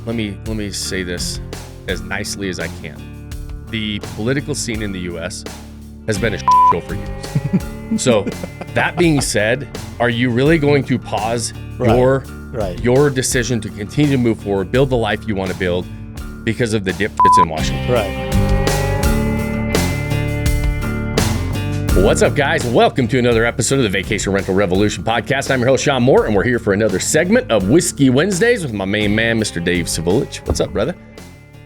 let me say this as nicely as I can. The political scene in the U.S. has been a show for years. So that being said, are you really going to pause your decision to continue to move forward, build the life you want to build because of the dipshits in Washington? Right. What's up, guys? Welcome to another episode of the Vacation Rental Revolution podcast. I'm your host, Shawn, and we're here for another segment of Whisky Wednesdays with my main man, Mr. Dave Savulich. What's up, brother?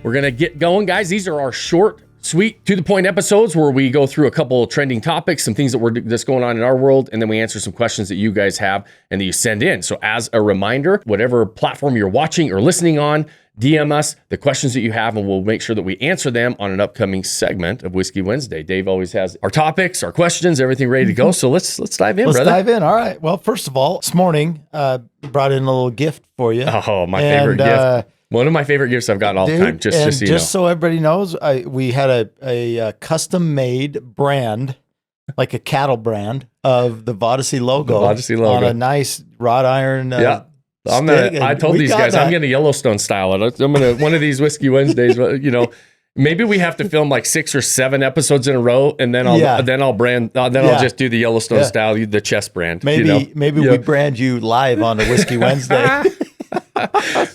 We're going to get going, guys. These are our short, sweet, to-the-point episodes where we go through a couple of trending topics, some things that's going on in our world, and then we answer some questions that you guys have and that you send in. So as a reminder, whatever platform you're watching or listening on, DM us the questions that you have, and we'll make sure that we answer them on an upcoming segment of Whisky Wednesday. Dave always has our topics, our questions, everything ready to go. So let's dive in, brother. Let's dive in. All right. Well, first of all, this morning, brought in a little gift for you. Oh, my favorite gift. One of my favorite gifts I've gotten all the time, just so you know. So everybody knows, we had a custom-made brand, like a cattle brand, of the Vodacy logo. On a nice wrought iron I told these guys I'm going to Yellowstone style it. I'm going to one of these Whisky Wednesdays, maybe we have to film like 6 or 7 episodes in a row, and then I'll brand. I'll just do the Yellowstone style, the chest brand. Maybe we brand you live on the Whisky Wednesday.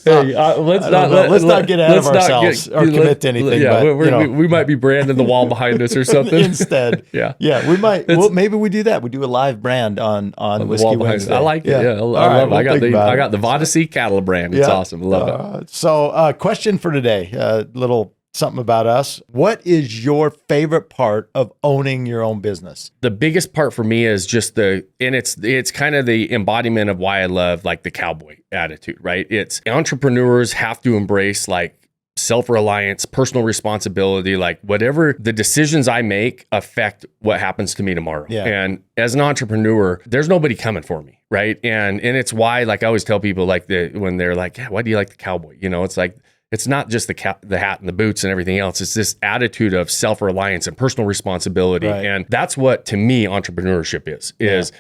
Hey, let's not get ahead of ourselves or commit to anything. Yeah, we might be branding the wall behind us or something instead. Yeah, we might. Well, maybe we do that. We do a live brand on Whisky Wednesday. I like it. Yeah, I love it. I got the Vodacy cattle brand. It's awesome. Love it. So, question for today. Little something about us. What is your favorite part of owning your own business? The biggest part for me is just it's kind of the embodiment of why I love like the cowboy attitude, right? It's entrepreneurs have to embrace like self-reliance, personal responsibility, like whatever the decisions I make affect what happens to me tomorrow. Yeah. And as an entrepreneur, there's nobody coming for me, right? And it's why, like I always tell people like when they're like, yeah, why do you like the cowboy? It's like, it's not just the hat and the boots and everything else. It's this attitude of self-reliance and personal responsibility. Right. And that's what, to me, entrepreneurship is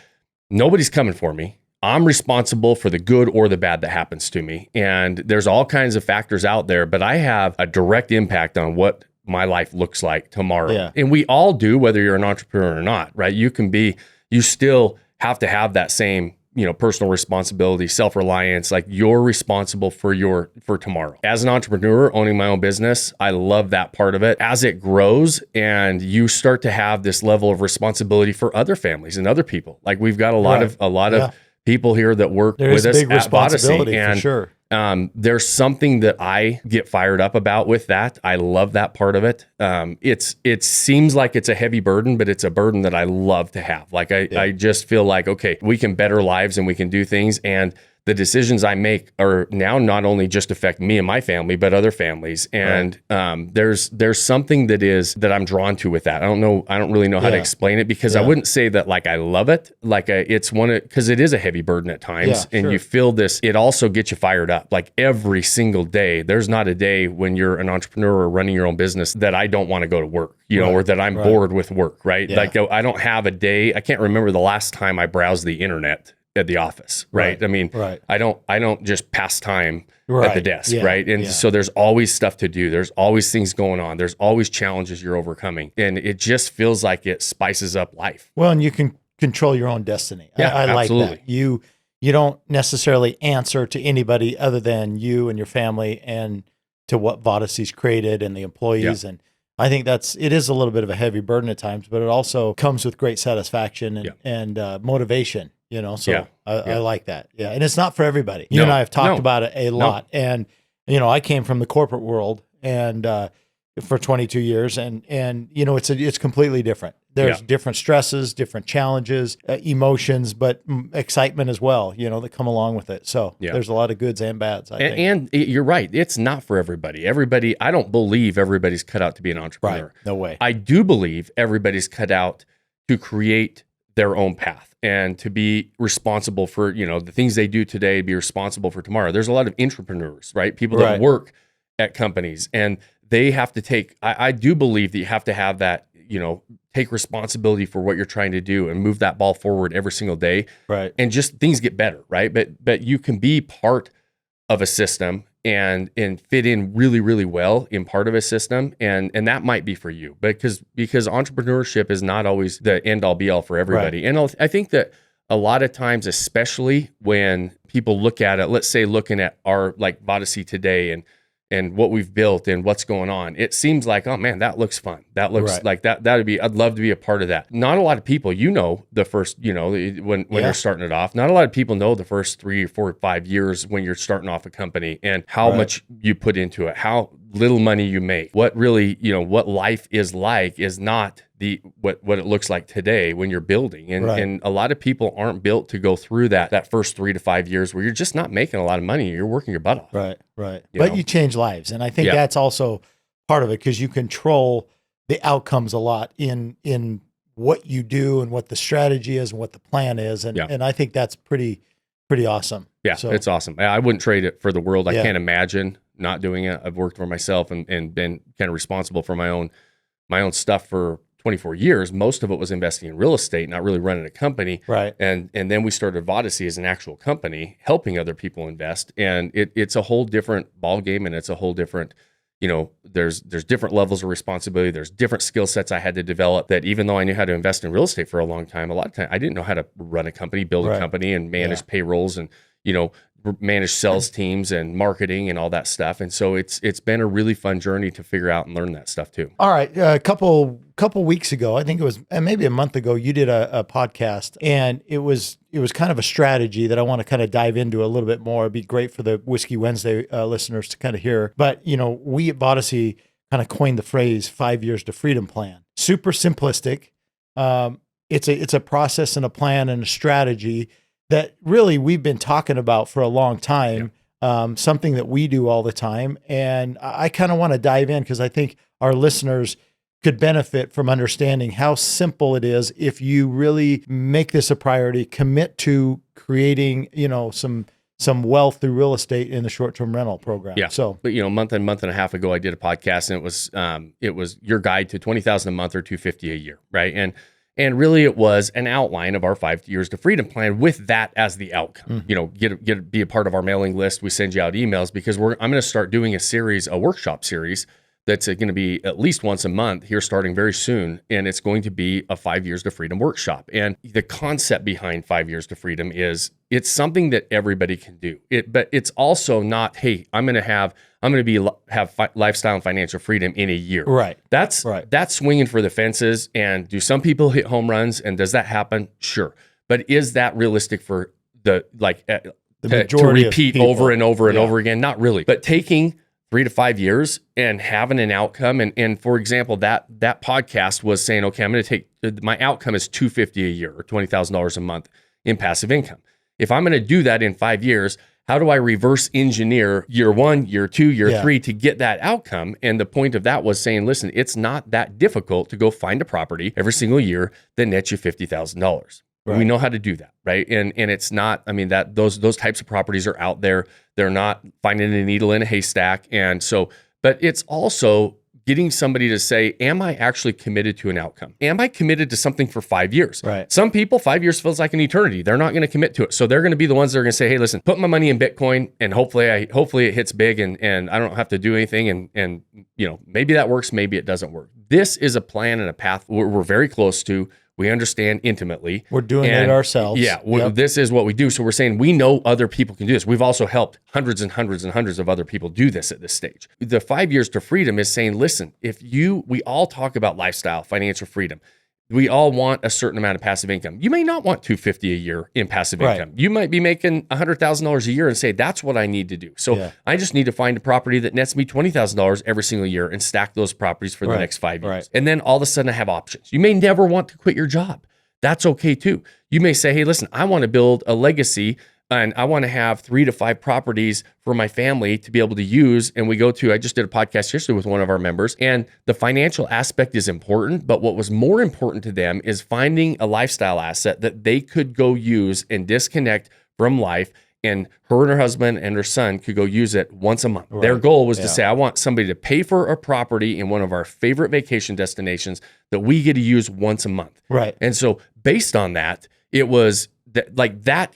nobody's coming for me. I'm responsible for the good or the bad that happens to me. And there's all kinds of factors out there, but I have a direct impact on what my life looks like tomorrow. Yeah. And we all do, whether you're an entrepreneur or not, right? You still have to have that same personal responsibility, self-reliance, like you're responsible for tomorrow. As an entrepreneur owning my own business, I love that part of it. As it grows and you start to have this level of responsibility for other families and other people. Like we've got a lot of people here that work with us at Vodacy, and for sure. There's something that I get fired up about with that. I love that part of it. It seems like it's a heavy burden, but it's a burden that I love to have. Like I just feel like, okay, we can better lives and we can do things. And the decisions I make are now not only just affect me and my family, but other families. And there's something that I'm drawn to with that. I don't really know how to explain it, because I wouldn't say that like I love it. Like it's because it is a heavy burden at times, and you feel this. It also gets you fired up. Like every single day, there's not a day when you're an entrepreneur or running your own business that I don't want to go to work, or that I'm bored with work, right? Yeah. Like I don't have a day. I can't remember the last time I browsed the internet at the office, right? I mean, I don't just pass time at the desk, right? And so there's always stuff to do. There's always things going on. There's always challenges you're overcoming. And it just feels like it spices up life. Well, and you can control your own destiny. Yeah, I like that. You don't necessarily answer to anybody other than you and your family and to what Vodacy's created and the employees. And I think it is a little bit of a heavy burden at times, but it also comes with great satisfaction and motivation. I like that. Yeah. And it's not for everybody. You and I have talked about it a lot. And, I came from the corporate world and for 22 years and it's completely different. There's different stresses, different challenges, emotions, but excitement as well, that come along with it. So there's a lot of goods and bads, I think. And you're right. It's not for everybody. I don't believe everybody's cut out to be an entrepreneur. Right. No way. I do believe everybody's cut out to create their own path and to be responsible for, the things they do today, be responsible for tomorrow. There's a lot of entrepreneurs, right? People that work at companies, and they have to take, I do believe that you have to have that, take responsibility for what you're trying to do and move that ball forward every single day. Right. And just things get better, right? But you can be part of a system and fit in really, really well in part of a system. And that might be for you, because entrepreneurship is not always the end all be all for everybody. Right. And I think that a lot of times, especially when people look at it, let's say looking at our like Vodacy today and what we've built and what's going on, it seems like, oh man, that looks fun. That looks like that'd be, I'd love to be a part of that. Not a lot of people, the first, when you're starting it off, not a lot of people know the first 3 or 4 or 5 years when you're starting off a company and how much you put into it, how little money you make. What really, what life is like is not what it looks like today when you're building. And a lot of people aren't built to go through that first 3 to 5 years where you're just not making a lot of money. You're working your butt off. Right. But you change lives. And I think that's also part of it, because you control the outcomes a lot in what you do and what the strategy is and what the plan is. And I think that's pretty awesome. Yeah, so, it's awesome. I wouldn't trade it for the world. I can't imagine not doing it. I've worked for myself and been kind of responsible for my own stuff for 24 years. Most of it was investing in real estate, not really running a company. Right. And then we started Vodacy as an actual company, helping other people invest. And it's a whole different ball game, and it's a whole different, there's different levels of responsibility. There's different skill sets I had to develop that, even though I knew how to invest in real estate for a long time, a lot of time I didn't know how to run a company, build a company, and manage payrolls and, manage sales teams and marketing and all that stuff. And so it's been a really fun journey to figure out and learn that stuff too. All right. A couple weeks ago, I think it was maybe a month ago, you did a podcast, and it was kind of a strategy that I want to kind of dive into a little bit more. It'd be great for the Whisky Wednesday listeners to kind of hear. But, we at Vodacy kind of coined the phrase 5 years to freedom plan. Super simplistic. It's a process and a plan and a strategy that really we've been talking about for a long time, something that we do all the time. And I kind of want to dive in, because I think our listeners could benefit from understanding how simple it is if you really make this a priority, commit to creating, some wealth through real estate in the short-term rental program. Yeah. So, but a month and a half ago, I did a podcast, and it was your guide to $20,000 a month or $250 a year, right? And really, it was an outline of our 5 years to freedom plan with that as the outcome. Mm-hmm. Be a part of our mailing list. We send you out emails, because I'm going to start doing a workshop series that's going to be at least once a month here starting very soon. And it's going to be a 5 years to freedom workshop. And the concept behind 5 years to freedom is it's something that everybody can do. But it's also not, hey, I'm going to have lifestyle and financial freedom in a year. Right. That's swinging for the fences. And do some people hit home runs? And does that happen? Sure. But is that realistic for the majority to repeat over and over and over again? Not really. But taking 3 to 5 years and having an outcome. And for example, that podcast was saying, okay, I'm going to take, my outcome is $250 a year or $20,000 a month in passive income. If I'm going to do that in 5 years, how do I reverse engineer year 1, year 2, year 3 to get that outcome? And the point of that was saying, listen, it's not that difficult to go find a property every single year that nets you $50,000. Right. We know how to do that, right? And it's not, that those types of properties are out there. They're not finding a needle in a haystack. And so, but it's also getting somebody to say, am I actually committed to an outcome? Am I committed to something for 5 years? Right. Some people, 5 years feels like an eternity. They're not going to commit to it. So they're going to be the ones that are going to say, hey, listen, put my money in Bitcoin and hopefully it hits big and I don't have to do anything. And maybe that works, maybe it doesn't work. This is a plan and a path we're very close to. We understand intimately. We're doing it ourselves. Yeah, this is what we do. So we're saying we know other people can do this. We've also helped hundreds and hundreds and hundreds of other people do this at this stage. The 5 years to freedom is saying, listen, we all talk about lifestyle, financial freedom. We all want a certain amount of passive income. You may not want $250 a year in passive income. You might be making $100,000 a year and say, that's what I need to do. So I just need to find a property that nets me $20,000 every single year and stack those properties for the next 5 years. Right. And then all of a sudden I have options. You may never want to quit your job. That's okay too. You may say, hey, listen, I want to build a legacy and I want to have 3 to 5 properties for my family to be able to use. And I just did a podcast yesterday with one of our members, and the financial aspect is important. But what was more important to them is finding a lifestyle asset that they could go use and disconnect from life. And her and her husband and her son could go use it once a month. Right. Their goal was to say, I want somebody to pay for a property in one of our favorite vacation destinations that we get to use once a month. Right. And so based on that, it was that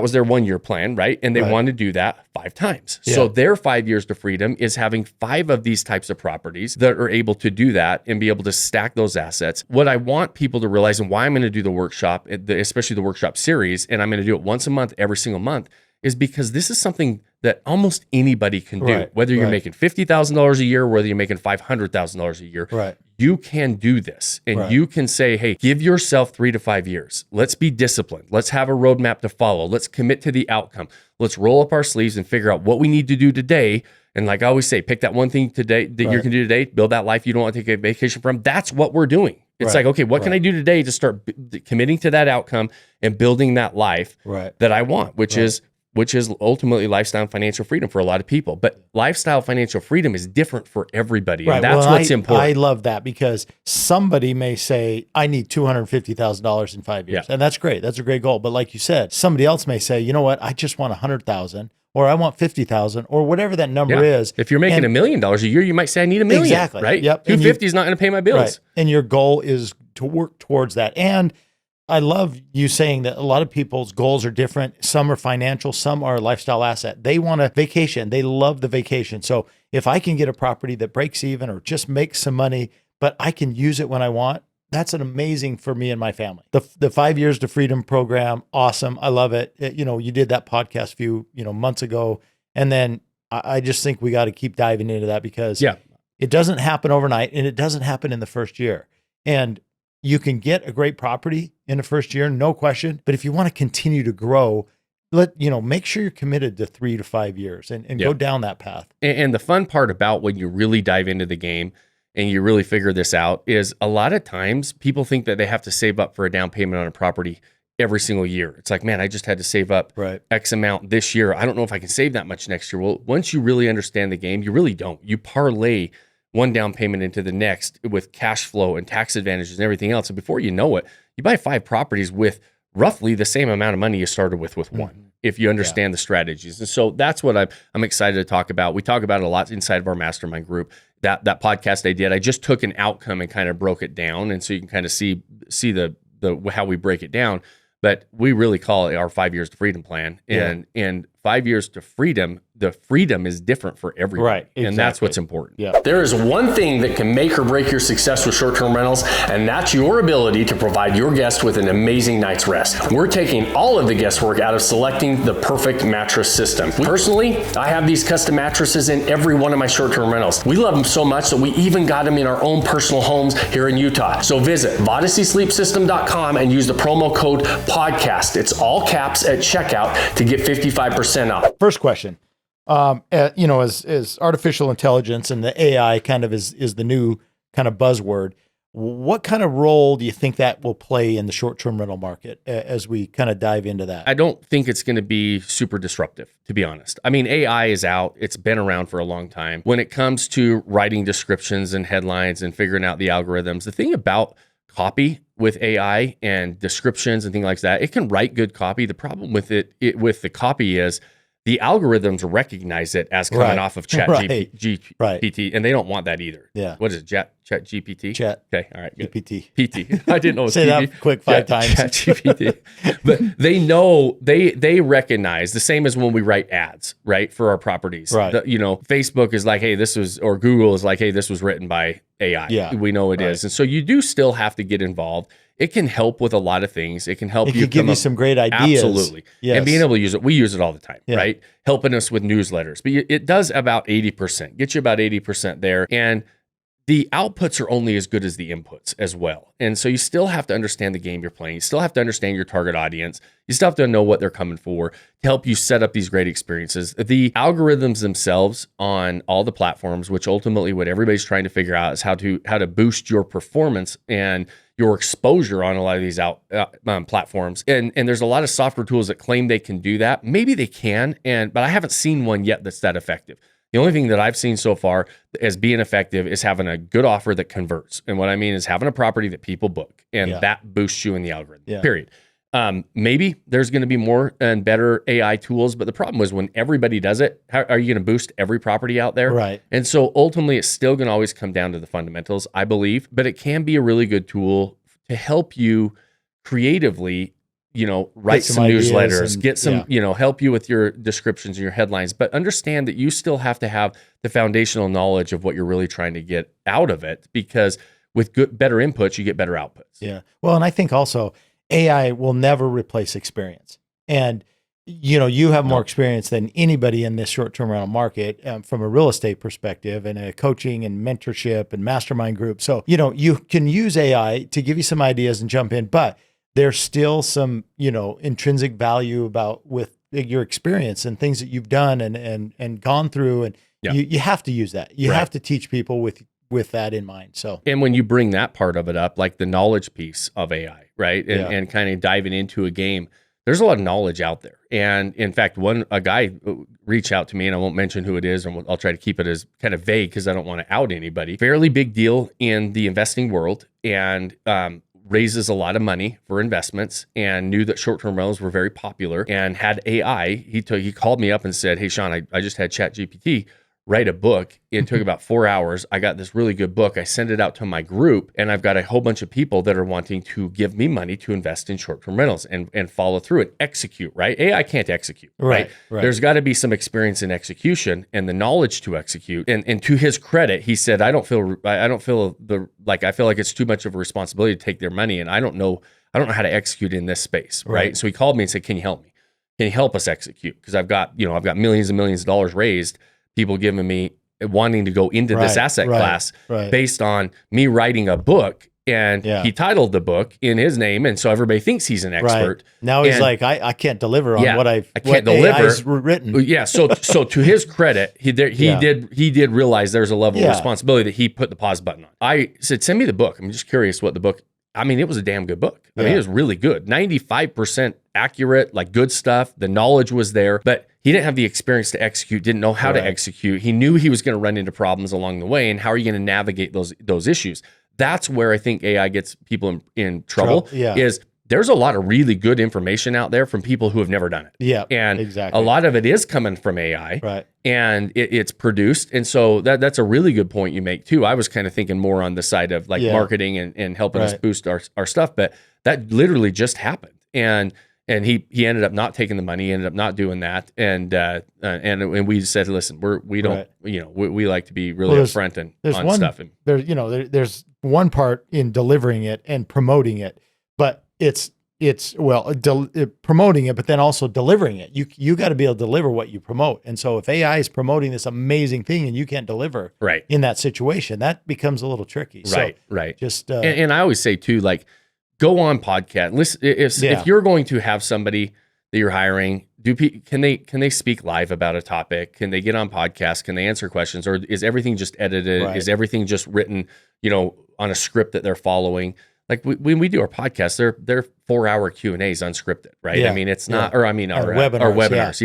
was their 1 year plan, right? And they want to do that 5 times. Yeah. So their 5 years to freedom is having 5 of these types of properties that are able to do that and be able to stack those assets. What I want people to realize, and why I'm going to do the workshop, especially the workshop series, and I'm going to do it once a month, every single month, is because this is something that almost anybody can do. Whether you're making $50,000 a year, whether you're making $500,000 a year, you can do this. And you can say, hey, give yourself 3 to 5 years. Let's be disciplined. Let's have a roadmap to follow. Let's commit to the outcome. Let's roll up our sleeves and figure out what we need to do today. And like I always say, pick that one thing today that you can do today, build that life you don't want to take a vacation from. That's what we're doing. It's like, okay, what can I do today to start committing to that outcome and building that life that I want, which is ultimately lifestyle and financial freedom for a lot of people. But lifestyle financial freedom is different for everybody. And that's what's important. I love that, because somebody may say, I need $250,000 in 5 years. And that's great. That's a great goal. But like you said, somebody else may say, you know what, I just want 100,000, or I want 50,000, or whatever that number is. If you're making $1 million a year, you might say, I need $1 million. Exactly. Right? Yep. 250 is not going to pay my bills. Right. And your goal is to work towards that. And I love you saying that a lot of people's goals are different. Some are financial, some are a lifestyle asset. They want a vacation. They love the vacation. So if I can get a property that breaks even or just makes some money, but I can use it when I want, that's an amazing for me and my family. The 5 years to freedom program, awesome. I love it. You did that podcast a few, months ago. And then I just think we got to keep diving into that, because it doesn't happen overnight, and it doesn't happen in the first year. And you can get a great property in the first year, no question. But if you want to continue to grow, make sure you're committed to 3 to 5 years and go down that path. And the fun part about when you really dive into the game and you really figure this out is, a lot of times people think that they have to save up for a down payment on a property every single year. It's like, man, I just had to save up X amount this year. I don't know if I can save that much next year. Well, once you really understand the game, you really don't. You parlay one down payment into the next with cash flow and tax advantages and everything else. And before you know it, you buy 5 properties with roughly the same amount of money you started with one, if you understand the strategies. And so that's what I'm excited to talk about. We talk about it a lot inside of our mastermind group. That podcast I did, I just took an outcome and kind of broke it down. And so you can kind of see the how we break it down. But we really call it our 5 years to freedom plan. And 5 years to freedom, the freedom is different for everyone. Right. Exactly. And that's what's important. Yeah. There is one thing that can make or break your success with short-term rentals, and that's your ability to provide your guests with an amazing night's rest. We're taking all of the guesswork out of selecting the perfect mattress system. Personally, I have these custom mattresses in every one of my short-term rentals. We love them so much that we even got them in our own personal homes here in Utah. So visit VodySleepSystem.com and use the promo code PODCAST. It's all caps at checkout to get 55% off. First question. As artificial intelligence and the AI kind of is the new kind of buzzword, what kind of role do you think that will play in the short-term rental market as we kind of dive into that? I don't think it's going to be super disruptive, to be honest. I mean, AI is out. It's been around for a long time. When it comes to writing descriptions and headlines and figuring out the algorithms, the thing about copy with AI and descriptions and things like that, it can write good copy. The problem with with the copy is the algorithms recognize it as coming off of GPT, and they don't want that either. Yeah. What is it? Chat GPT? Chat. Okay. All right. Good. GPT. PT. I didn't know it was Say that quick 5 times. Chat GPT. But they know, they recognize, the same as when we write ads, right, for our properties. Right. Facebook is like, hey, or Google is like, hey, this was written by AI. Yeah. We know it is. And so you do still have to get involved. It can help with a lot of things. It can help you. It can give you some great ideas. Absolutely. Yes. And being able to use it. We use it all the time, right? Helping us with newsletters. But it does about 80%. Get you about 80% there. And the outputs are only as good as the inputs as well. And so you still have to understand the game you're playing. You still have to understand your target audience. You still have to know what they're coming for to help you set up these great experiences. The algorithms themselves on all the platforms, which ultimately what everybody's trying to figure out is how to boost your performance and your exposure on a lot of these platforms. And there's a lot of software tools that claim they can do that. Maybe they can, but I haven't seen one yet that's that effective. The only thing that I've seen so far as being effective is having a good offer that converts. And what I mean is having a property that people book, and that boosts you in the algorithm, period. Maybe there's going to be more and better AI tools, but the problem is when everybody does it, how are you going to boost every property out there? Right. And so ultimately it's still going to always come down to the fundamentals, I believe, but it can be a really good tool to help you creatively write some newsletters, and, get some, help you with your descriptions and your headlines, but understand that you still have to have the foundational knowledge of what you're really trying to get out of it, because with better inputs, you get better outputs. Yeah. Well, and I think also AI will never replace experience. And, you have more experience than anybody in this short-term rental market from a real estate perspective, and a coaching and mentorship and mastermind group. So, you can use AI to give you some ideas and jump in, but there's still some, intrinsic value with your experience and things that you've done and gone through. And you have to use that. You have to teach people with that in mind. So, and when you bring that part of it up, like the knowledge piece of AI, right? And kind of diving into a game, there's a lot of knowledge out there. And in fact, a guy reached out to me, and I won't mention who it is, and I'll try to keep it as kind of vague because I don't want to out anybody. Fairly big deal in the investing world, and raises a lot of money for investments, and knew that short-term rentals were very popular, and had AI. He called me up and said, "Hey, Shawn, I just had ChatGPT write a book. It took about 4 hours. I got this really good book. I sent it out to my group, and I've got a whole bunch of people that are wanting to give me money to invest in short-term rentals and follow through and execute, right? AI can't execute, right? There's got to be some experience in execution and the knowledge to execute. And to his credit, he said, I feel like it's too much of a responsibility to take their money, and I don't know how to execute in this space, right? So he called me and said, can you help me? Can you help us execute? Because I've got millions and millions of dollars raised, people giving me wanting to go into this asset class based on me writing a book. And he titled the book in his name, and so everybody thinks he's an expert. Now he's like, I can't deliver on what AI's written. Yeah. So to his credit, he did realize there's a level of responsibility that he put the pause button on. I said, send me the book. I'm just curious what the book. I mean, it was a damn good book. I mean, it was really good. 95% accurate, like good stuff. The knowledge was there, but he didn't have the experience to execute, didn't know how to execute. He knew he was going to run into problems along the way, and how are you going to navigate those issues? That's where I think AI gets people in trouble. Is there's a lot of really good information out there from people who have never done it. Yeah, and exactly. A lot of it is coming from AI, and it's produced. And so that's a really good point you make too. I was kind of thinking more on the side of like marketing and helping us boost our stuff, but that literally just happened. And he ended up not taking the money, ended up not doing that. And we said, listen, we don't, we like to be really upfront on stuff. And there's one part in delivering it and promoting it, but it's promoting it, but then also delivering it. You got to be able to deliver what you promote. And so if AI is promoting this amazing thing and you can't deliver in that situation, that becomes a little tricky. Right. Just and I always say too, like, go on podcast. Listen, if you're going to have somebody that you're hiring, can they speak live about a topic? Can they get on podcasts? Can they answer questions? Or is everything just edited? Is everything just written, on a script that they're following? Like when we do our podcasts, they're 4-hour Q&As unscripted, right? Yeah. I mean, it's not, or I mean, our webinars,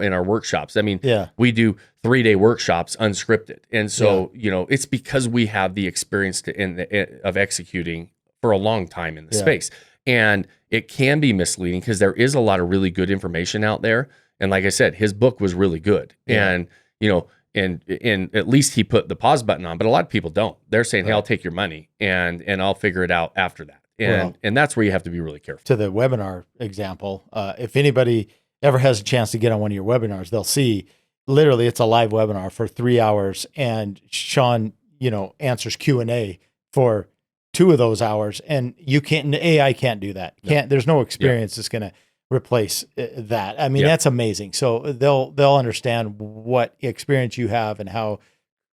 in our workshops. I mean, we do 3-day workshops unscripted. And so, it's because we have the experience of executing for a long time in the space. And it can be misleading because there is a lot of really good information out there. And like I said, his book was really good. And, and at least he put the pause button on, but a lot of people don't. They're saying, hey, I'll take your money and I'll figure it out after that. And that's where you have to be really careful. To the webinar example, if anybody ever has a chance to get on one of your webinars, they'll see literally it's a live webinar for 3 hours, and Shawn, answers Q&A for 2 of those hours, and AI can't do that. There's no experience that's going to replace that. I mean, that's amazing. So they'll understand what experience you have and how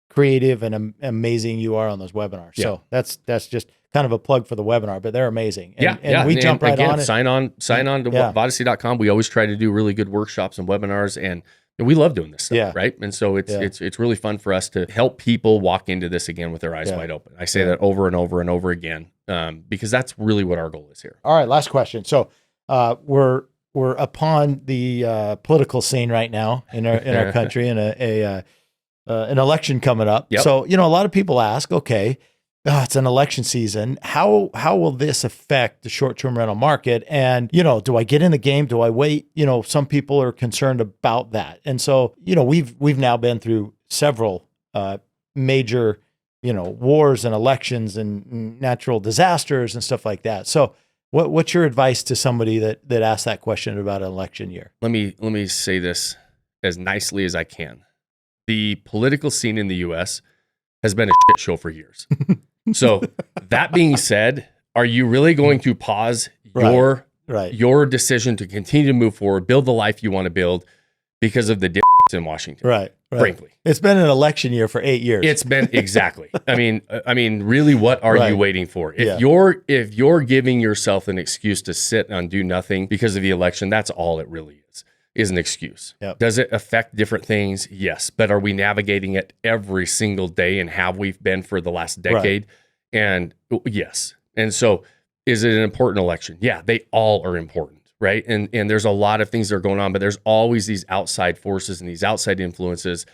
creative and amazing you are on those webinars. So that's just kind of a plug for the webinar, but they're amazing. And we jump right on it. Sign on to Vodacy.com. We always try to do really good workshops and webinars, and we love doing this stuff, right? And so it's really fun for us to help people walk into this again with their eyes wide open. I say that over and over and over again, because that's really what our goal is here. All right, last question. So we're upon the political scene right now in our country, and an election coming up. So a lot of people ask, okay, it's an election season. How will this affect the short-term rental market? And, do I get in the game? Do I wait? Some people are concerned about that. And so, we've now been through several major, wars and elections and natural disasters and stuff like that. So What's your advice to somebody that asks that question about an election year? Let me say this as nicely as I can. The political scene in the U.S. has been a shit show for years. So that being said, are you really going to pause your decision to continue to move forward, build the life you want to build because of the in Washington? Right. Frankly, it's been an election year for 8 years. It's been exactly. I mean, really, what are you waiting for? If you're giving yourself an excuse to sit and do nothing because of the election, that's all it really is an excuse. Yep. Does it affect different things? Yes. But are we navigating it every single day, and have we been for the last decade? And yes. And so, is it an important election? Yeah, they all are important. Right. And there's a lot of things that are going on, but there's always these outside forces and these outside influences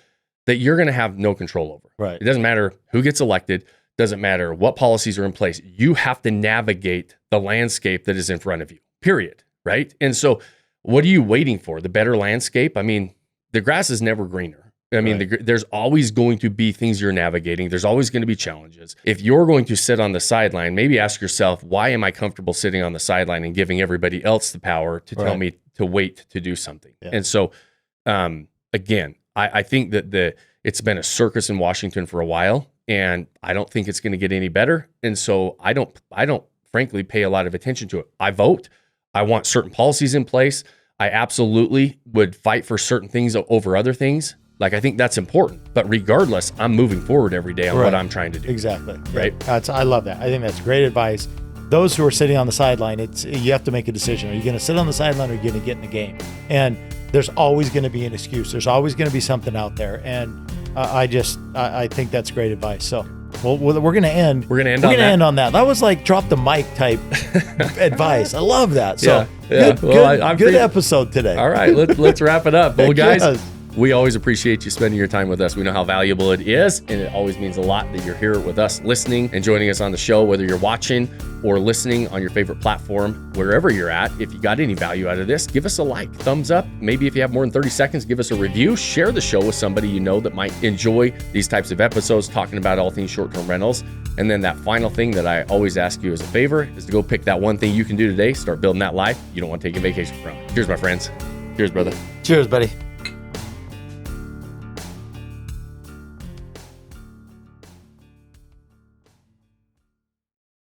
that you're going to have no control over. Right. It doesn't matter who gets elected. Doesn't matter what policies are in place. You have to navigate the landscape that is in front of you, period. Right. And so what are you waiting for? The better landscape? I mean, the grass is never greener. I mean, there's always going to be things you're navigating. There's always going to be challenges. If you're going to sit on the sideline, maybe ask yourself, why am I comfortable sitting on the sideline and giving everybody else the power to tell me to wait to do something? Yeah. And so, again, I think that it's been a circus in Washington for a while, and I don't think it's going to get any better. And so I don't frankly pay a lot of attention to it. I vote. I want certain policies in place. I absolutely would fight for certain things over other things. Like, I think that's important, but regardless, I'm moving forward every day on what I'm trying to do. Exactly. Right. Yeah. I love that. I think that's great advice. Those who are sitting on the sideline, you have to make a decision. Are you going to sit on the sideline, or are you going to get in the game? And there's always going to be an excuse. There's always going to be something out there. And I think that's great advice. So we're going to end. We're going to end on that. That was like drop the mic type advice. I love that. So good episode today. All right, let's wrap it up. Well, guys. We always appreciate you spending your time with us. We know how valuable it is, and it always means a lot that you're here with us, listening and joining us on the show, whether you're watching or listening on your favorite platform, wherever you're at. If you got any value out of this, give us a like, thumbs up. Maybe if you have more than 30 seconds, give us a review. Share the show with somebody you know that might enjoy these types of episodes, talking about all things short-term rentals. And then that final thing that I always ask you as a favor is to go pick that one thing you can do today, start building that life you don't want to take a vacation from. Cheers, my friends. Cheers, brother. Cheers, buddy.